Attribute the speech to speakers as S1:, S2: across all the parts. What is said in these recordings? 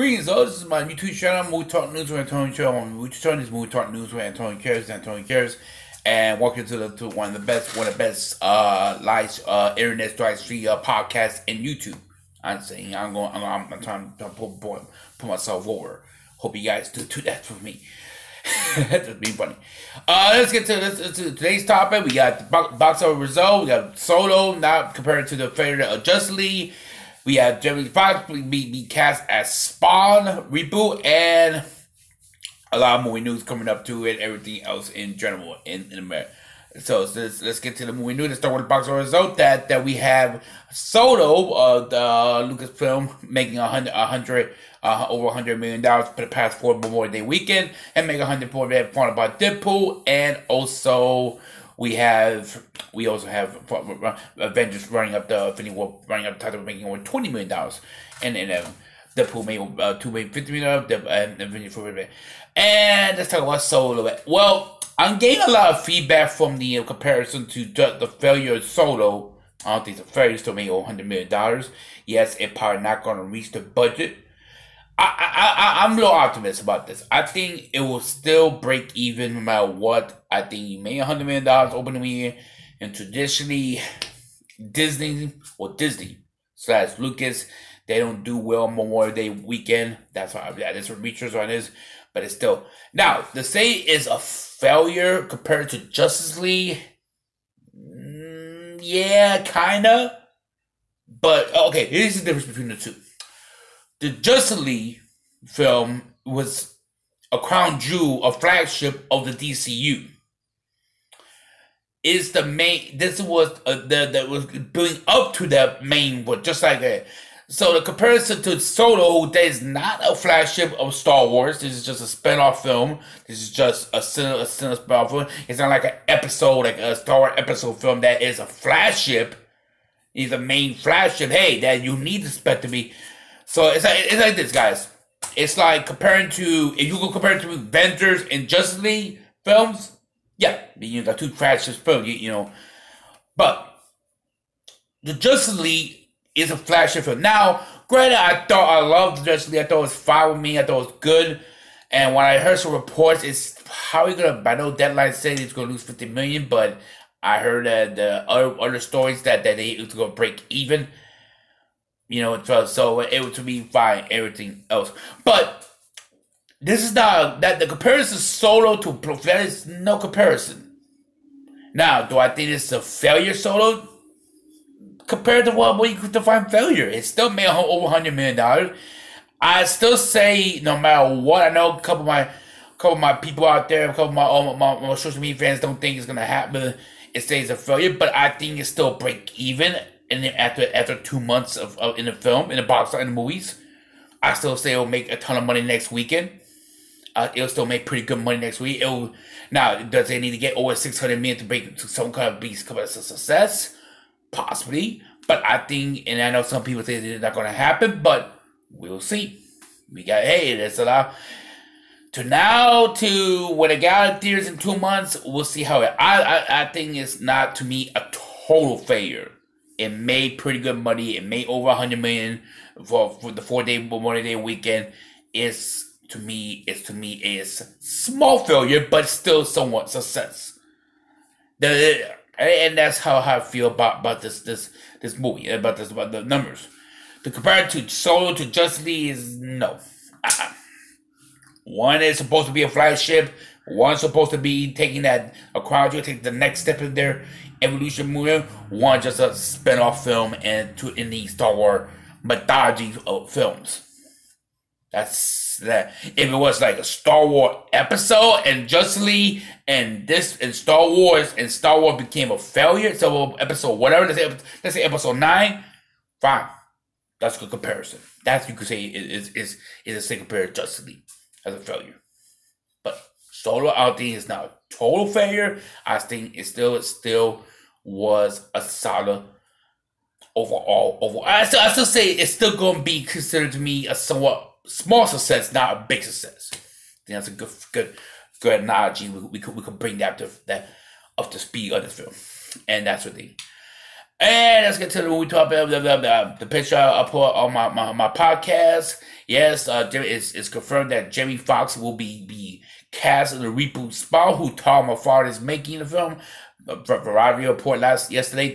S1: Greetings, all. This is my YouTube channel, Movie Talk News with Antonio Show. On Movie Talk, this is Movie Talk News with Antonio Gutierrez, and welcome to one of the best live internet free podcasts in YouTube. I'm saying I'm trying to put myself over. Hope you guys do that for me. That's being funny. Let's get to today's topic. We got the box office result. We got Solo, not compared to the favorite of Justice League. We have Jamie Foxx be cast as Spawn reboot, and a lot of movie news coming up to it. Everything else in general in America. So let's get to the movie news. Let's start with the box office result. That we have Solo, the Lucasfilm, making over $100 million for the past 4 Memorial Day weekend, and make $100 million followed by Deadpool, and also. We also have Avengers running up the Infinity War, running up the title, making over $20 million, and Deadpool made $50 million, and Avengers $40 million. And let's talk about Solo. Well, I'm getting a lot of feedback from the comparison to the failure of Solo. I don't think the failure still made over $100 million. Yes, it's probably not going to reach the budget. I'm a little optimistic about this. I think it will still break even no matter what. I think you made $100 million opening weekend, and traditionally Disney / Lucas, they don't do well on Memorial Day weekend. That's why there's some research on this, but it's still now to say it's a failure compared to Justice League. Yeah, kinda, but okay. Here's the difference between the two. The Justice League film was a crown jewel, a flagship of the DCU. Is the main? This was that was building up to that main one, just like that. So the comparison to Solo, that is not a flagship of Star Wars. This is just a spin-off film. This is just a spin-off film. It's not like an episode, like a Star Wars episode film that is a flagship. Is a main flagship. Hey, that you need to expect to be. So it's like this, guys. It's like comparing to, if you go compare it to Avengers and Justice League films, yeah, you got two flagship films, you know. But the Justice League is a flagship film. Now, granted, I loved the Justice League. I thought it was fine with me. I thought it was good. And when I heard some reports, it's probably gonna. I know Deadline said it's gonna lose $50 million, but I heard that the other stories that it's gonna break even. You know, so it was to be fine, everything else. But this is not, that the comparison Solo to that is no comparison. Now, do I think it's a failure Solo? Compared to what you could define failure, it still made over $100 million. I still say, no matter what, I know a couple of my people out there, a couple of my social media fans don't think it's gonna happen. It stays a failure, but I think it still break even. And then after 2 months of in the film, in the box in the movies, I still say it'll make a ton of money next weekend. It'll still make pretty good money next week. Now, does it need to get over $600 million to break to some kind of success? Possibly, but I think, and I know some people say it's not going to happen, but we'll see. We got there's a lot. To when it got in theaters in 2 months, we'll see how it. I think it's not, to me, a total failure. It made pretty good money. It made over $100 million for the 4-day Memorial Day weekend. It's to me a small failure, but still somewhat success. And that's how I feel about this movie, about the numbers. To compare it to Solo to Justice League is no. One is supposed to be a flagship. One's supposed to be taking a crown jewel, take the next step in their evolution movie. One just a spin-off film in the Star Wars mythology of films. That's that. If it was like a Star Wars episode and Justice League and Star Wars became a failure, so episode whatever, let's say episode 9, fine. That's a good comparison. That you could say is a second compared to Justice League as a failure. But Solo, I think is not a total failure. I think it still was a solid overall. I still say it's still going to be considered to me a somewhat small success, not a big success. I think that's a good analogy. We could bring that up to speed of the film, and that's what they. And let's get to the movie topic of the picture I put on my podcast. Yes, it's confirmed that Jamie Foxx will be cast in the reboot Spawn, who Tom McFarlane is making the film. Variety report yesterday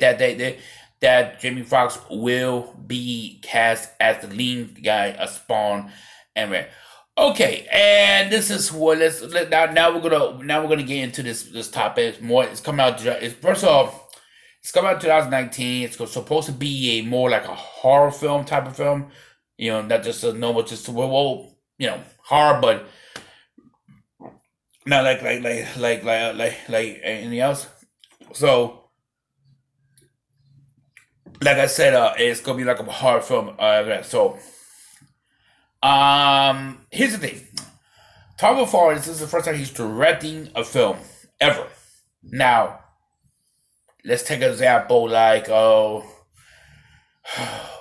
S1: that Jamie Foxx will be cast as the lead guy of Spawn. Anyway, okay, and this is what now we're gonna get into this topic more. It's coming out. First of all. It's coming out 2019. It's supposed to be a more like a horror film type of film. You know, not just a normal, just horror, but not like anything else. So, like I said, it's gonna be like a horror film. Here's the thing. Tom McFarlane, this is the first time he's directing a film ever. Now. Let's take an example like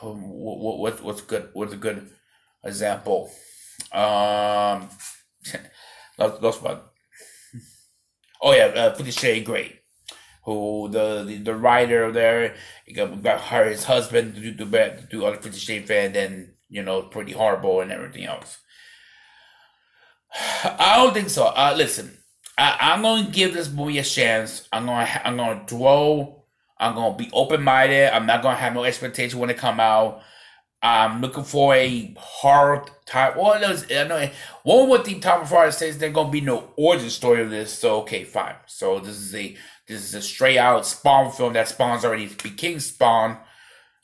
S1: what's good? What's a good example? Lost one. Oh yeah, 50 Shades Grey. Who the writer there got her his husband to do other 50 Shades fan, then pretty horrible and everything else. I don't think so. Listen. I'm going to give this movie a chance. I'm going to throw. I'm going to be open-minded. I'm not going to have no expectation when it come out. I'm looking for a horror type. Well, I know one would think Tom McFarlane says there's going to be no origin story of this. So okay, fine. So this is a straight out Spawn film that Spawn's already became Spawn.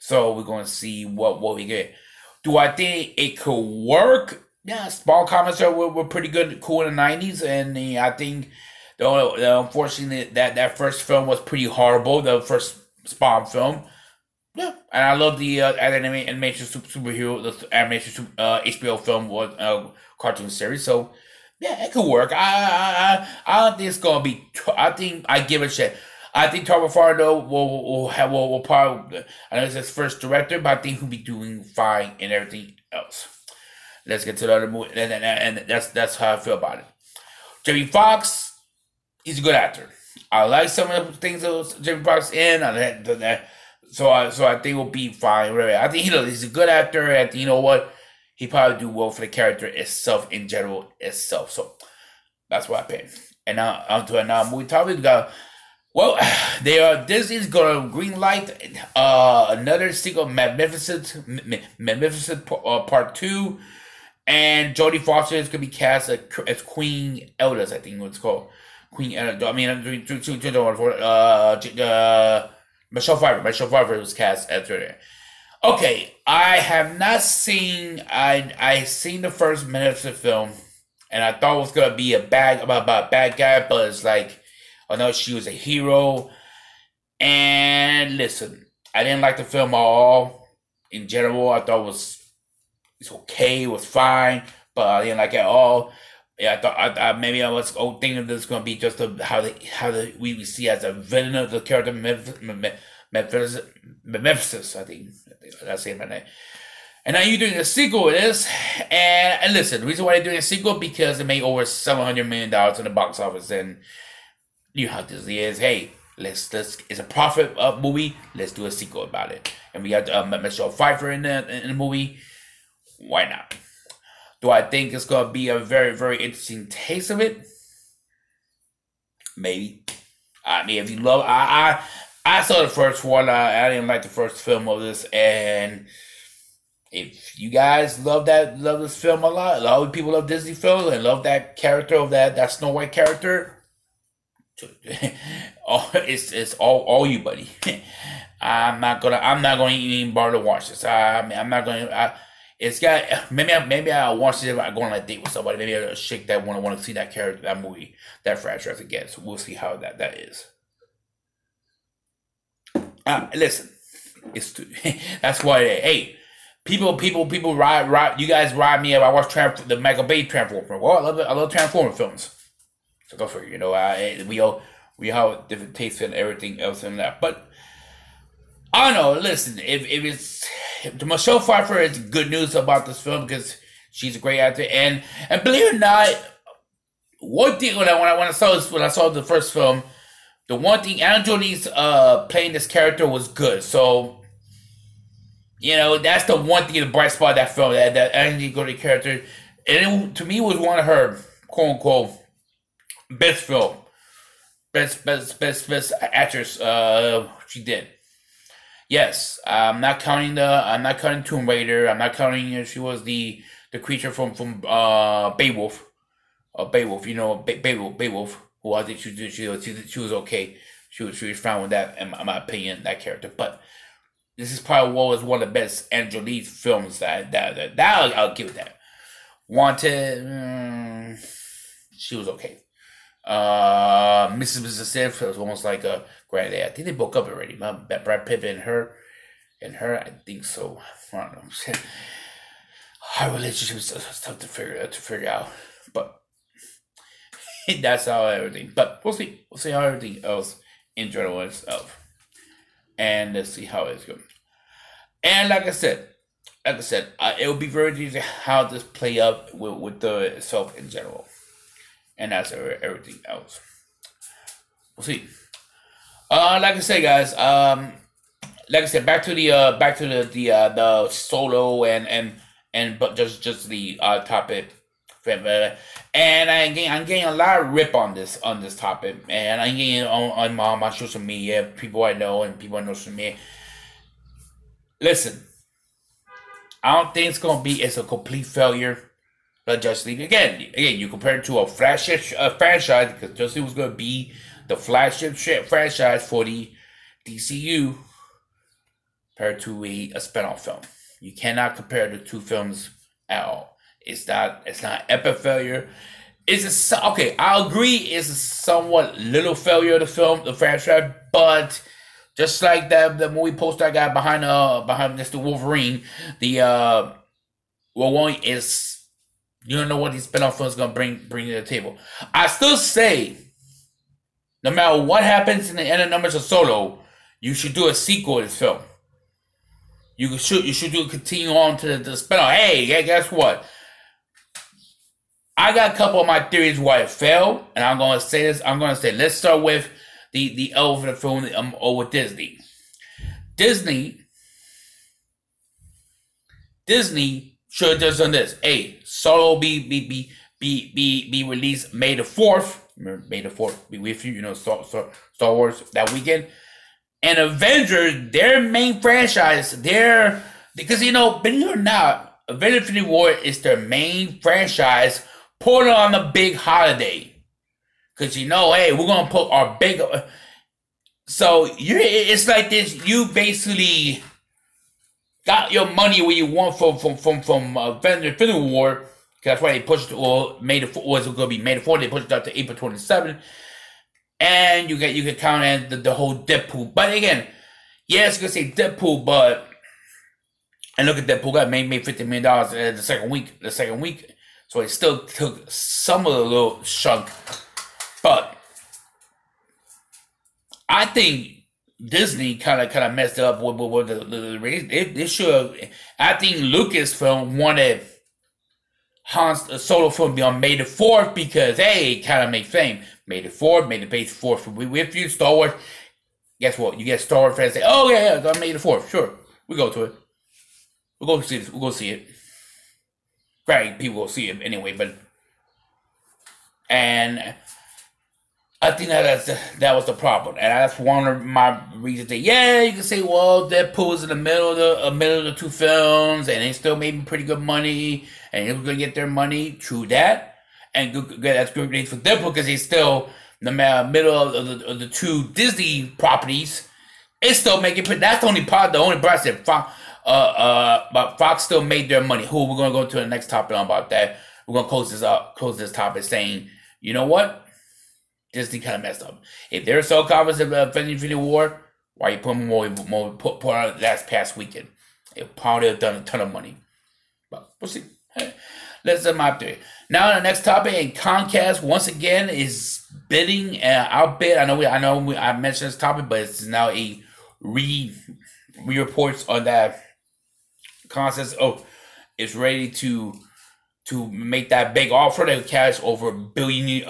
S1: So we're going to see what we get. Do I think it could work? Yeah, Spawn comics were pretty good, cool in the 90s, and I think, unfortunately, that first film was pretty horrible, the first Spawn film. Yeah, and I love the animation superhero, the animation HBO film was cartoon series, so yeah, it could work. I don't think it's gonna be. I think I give it a shot. I think Tom McFarlane though will probably. I know it's his first director, but I think he'll be doing fine in everything else. Let's get to the other movie, and that's how I feel about it. Jamie Foxx, he's a good actor. I like some of the things that Jamie Foxx in. So I think he'll be fine. Really. I think he's a good actor, and you know what, he probably do well for the character itself in general itself. So that's what I picked. And now onto another movie topic. Well, Disney's gonna greenlight another sequel, Magnificent Part 2. And Jodie Foster is going to be cast as Queen Elders, I think what's called. Queen Elders. I mean, Michelle Pfeiffer. Michelle Pfeiffer was cast as her. Okay, I have not seen. I seen the first minutes of the film, and I thought it was going to be about a bad guy, but it's like, I know she was a hero. And listen, I didn't like the film at all. In general, I thought it's okay, it was fine, but I didn't like it at all. Yeah, I thought maybe I was thinking this was gonna be just how we see as a villain of the character Memphis. I think that's saying my name. And now you're doing a sequel with this, and listen, the reason why they're doing a sequel because it made over $700 million in the box office, and you know how Disney is. Hey, let's it's a profit movie. Let's do a sequel about it, and we got Michelle Pfeiffer in the movie. Why not? Do I think it's going to be a very, very interesting taste of it? Maybe. I mean, if you love... I saw the first one. I didn't like the first film of this. And if you guys love this film a lot of people love Disney films and love that character of that Snow White character, it's all you, buddy. I'm not gonna even bother to watch this. I'm not gonna... It's got maybe I'll watch it if I go on a date with somebody. Maybe I'll shake that one. I want to see that character, that movie, that franchise again. So we'll see how that is. Listen, that's why. Hey, people ride. You guys ride me if I watch the Michael Bay Transformer. Well, I love Transformer films. So go for it. You know, we have different tastes and everything else in that, but. I don't know. Listen, if Michelle Pfeiffer is good news about this film because she's a great actor, and believe it or not, one thing when I saw the first film, the one thing Angela Lee's playing this character was good. So that's the one thing, the bright spot of that film, that Angela Lee character, and to me it was one of her quote unquote best film, best actress she did. Yes, I'm not counting Tomb Raider. I'm not counting she was the creature from Beowulf. Beowulf, Beowulf, who I think she was okay. She was fine with that, in my opinion, that character. But this is probably what was one of the best Angela Lee films that I'll give it that. Wanted, she was okay. Mrs. Smith was almost like a granddad. I think they broke up already. Brad Pitt and her, I think so. I don't know. Our relationship is tough to figure out, but that's how everything. But we'll see. We'll see how everything else in general is of, and let's see how it's going. And like I said, it will be very interesting how this play up with the itself in general, and that's everything else. We'll see. Like I said, guys. Like I said, back to the solo but just the topic. And I'm getting a lot of rip on this topic, and I'm getting on my social media, people I know and people I know from me. Listen, I don't think it's a complete failure. But Justice League again, you compare it to a flagship franchise, because Justice League was going to be the flagship franchise for the DCU, compared to a spinoff film. You cannot compare the two films at all. It's not epic failure. Okay, I'll agree it's a somewhat little failure of the franchise, but just like the movie poster I got behind Mr. Wolverine, one is, you don't know what these spinoff films gonna bring to the table. I still say, no matter what happens in the end of numbers of Solo, you should do a sequel to this film. You should continue on to the spinoff. Hey, guess what? I got a couple of my theories why it failed, and I'm gonna say this. I'm gonna say, let's start with the elephant film with Disney. Disney should have just done this. Hey, Solo be released May the 4th. May the 4th be with you. Star Wars that weekend. And Avengers, their main franchise, because believe it or not, Avengers Infinity War is their main franchise. Put it on a big holiday, because hey, we're gonna put our big. So it's like this. You basically got your money where you want from Avengers Infinity War. That's why they pushed. May the 4th was going to be May the 4th. They pushed it out to April 27th. And you can count in the whole Deadpool. But again, it's gonna say Deadpool, but and look at Deadpool got made $50 million the second week. So it still took some of the little chunk. But I think Disney kind of messed up with the race. They should. I think Lucasfilm wanted Han's Solo film to be on May the 4th because it kind of made fame. May the 4th, May the base 4th with you, Star Wars. Guess what? You get Star Wars fans say, "Oh yeah, it's on May the 4th." Sure, we go to it. We'll go see this. We'll go see it. Right, people will see it anyway, and I think that was the problem, and that's one of my reasons that you can say, well, Deadpool is in the middle of the two films, and they still made pretty good money, and they were gonna get their money. True that, and good, that's good for Deadpool because he's still in the middle of the two Disney properties. It's still making. That's the only part. The only part that but Fox still made their money. We're gonna go to the next topic about that. We're gonna close this topic saying, you know what? Disney kind of messed up. If they're so confident of Infinity War, why you put more put out last past weekend? It probably have done a ton of money. But we'll see. Let's outbid. Now the next topic, and Comcast once again is bidding and outbid. I mentioned this topic, but it's now a reports on that. Comcast is ready to make that big offer. They cash over $1 billion.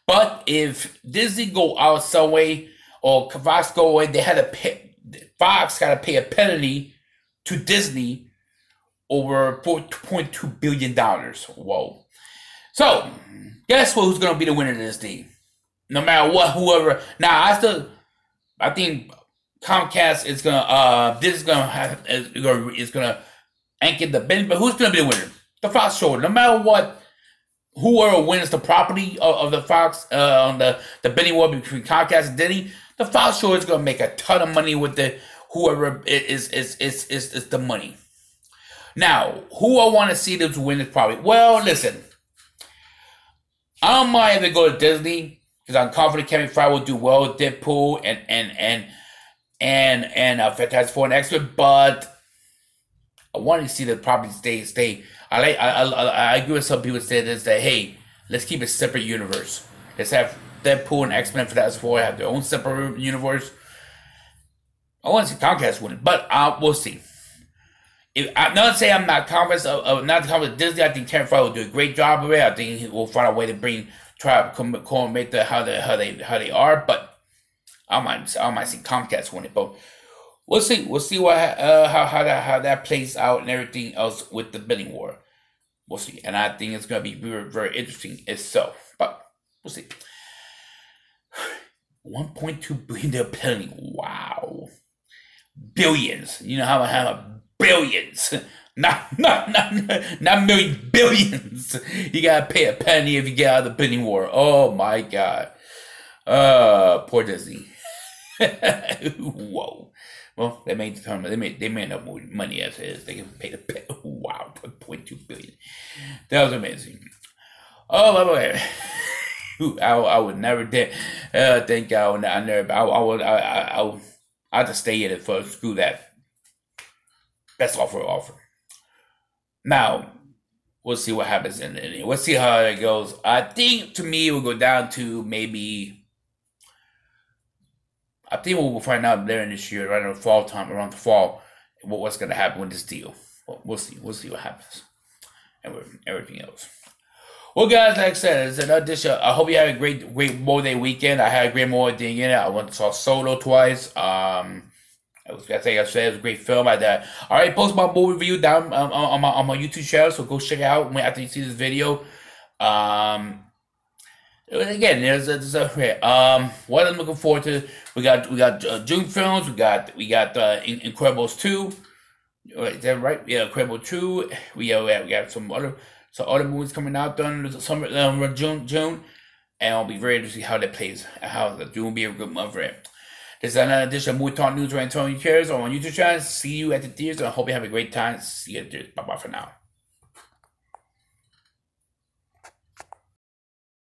S1: But if Disney go out some way or Fox go away, they had to pay. Fox got to pay a penalty to Disney over $4.2 billion. Whoa. So, guess what? Who's going to be the winner of this thing? No matter what, whoever. Now, I think Comcast is going to, this is going to anchor the bidding, but who's going to be the winner? The Fox show. No matter what, whoever wins the property of the Fox, on the bidding war between Comcast and Disney, the Fox show is going to make a ton of money with the whoever is the money. Now, who I want to see to win this property? Well, listen, I don't mind if they go to Disney because I'm confident Kevin Feige will do well with Deadpool and Fantastic Four and X-Men, but I want to see the property stay. I agree with some people say this, that hey, let's keep a separate universe. Let's have Deadpool and X-Men Fantastic Four have their own separate universe. I want to see Comcast win it, but we'll see. I'm not saying I'm not confident of Disney. I think Kevin Feige will do a great job of it. I think he will find a way to try to make how they are. But I might see Comcast win it. But we'll see. We'll see what how that plays out and everything else with the bidding war. We'll see, and I think it's gonna be very, very interesting itself. But we'll see. 1.2 billion penalty. Wow, billions. You know how billions, not million, billions. You gotta pay a penny if you get out of the bidding war. Oh my God. Poor Disney. Whoa. Well, they made enough money as is. They can pay the penny. Wow, 1.2 billion. That was amazing. Oh, by the way, I would never think I would never. I'll just stay in it for screw that. Best offer. Now, we'll see what happens in it. We'll see how it goes. I think, to me, it will go down to maybe... I think we'll find out later in this year, around the fall, what's going to happen with this deal. We'll see. We'll see what happens. And everything else. Well, guys, like I said, it's another edition. I hope you had a great Memorial Day weekend. I had a great Memorial Day in it. I went and saw Solo twice. I said it was a great film. I already posted my movie review down on my YouTube channel, so go check it out after you see this video. Again, what I'm looking forward to. We got June films. We got Incredibles 2. Is that right? Yeah, Incredibles 2. We got some other movies coming out during the summer, June, and I'll be very interested to see how that plays. How June will be a good month for it. This is another edition of Movie Talk News with Antonio Gutierrez on my YouTube channel. See you at the theaters, and I hope you have a great time. See you at the theaters. Bye-bye for now.